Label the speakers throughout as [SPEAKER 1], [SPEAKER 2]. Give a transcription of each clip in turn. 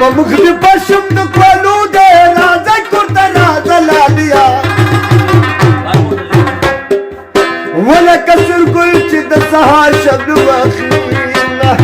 [SPEAKER 1] ومخلي بشم نقولو ده رازا كرد رازا لاليا ولا كسر كل شد سهار شبل واخينا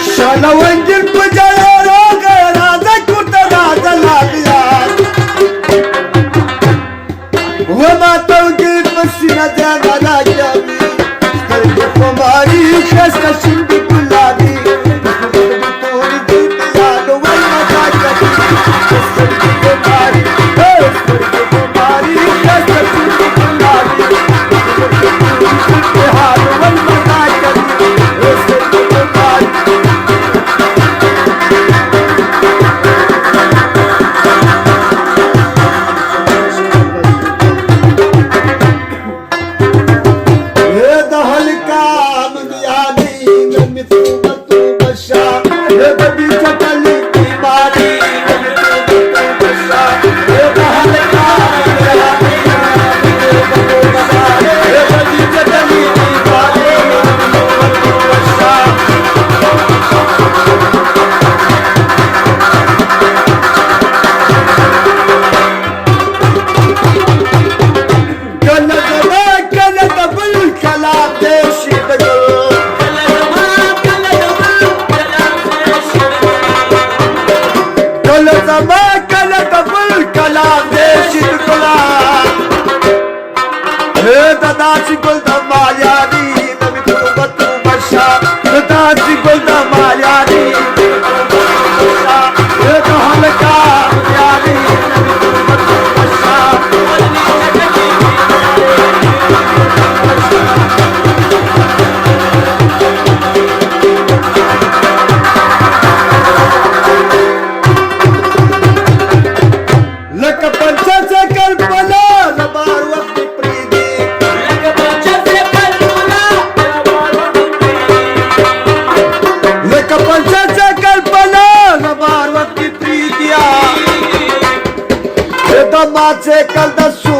[SPEAKER 1] शाला वंजन बजाया रोग राजा कुर्ता राजा लालिया वो माता के पसीना जाना राजा भी करके हमारी खस्ता शिंदी गुलाबी तोरी दी याद वो मजा करती करके हमारी खस्ता शिंदी गुलाबी हाल वो मजा करती करके हमारी दासी गुल दा मायारी नवी तू बतू बशा दासी गुल दा मायारी ये तो हलका यारी नवी तू बतू बशा लक पंचा से कल्पना रबार वक्त पंचाचा कल्पना रबार वक्ती प्रीतिया दमाचे कल दसू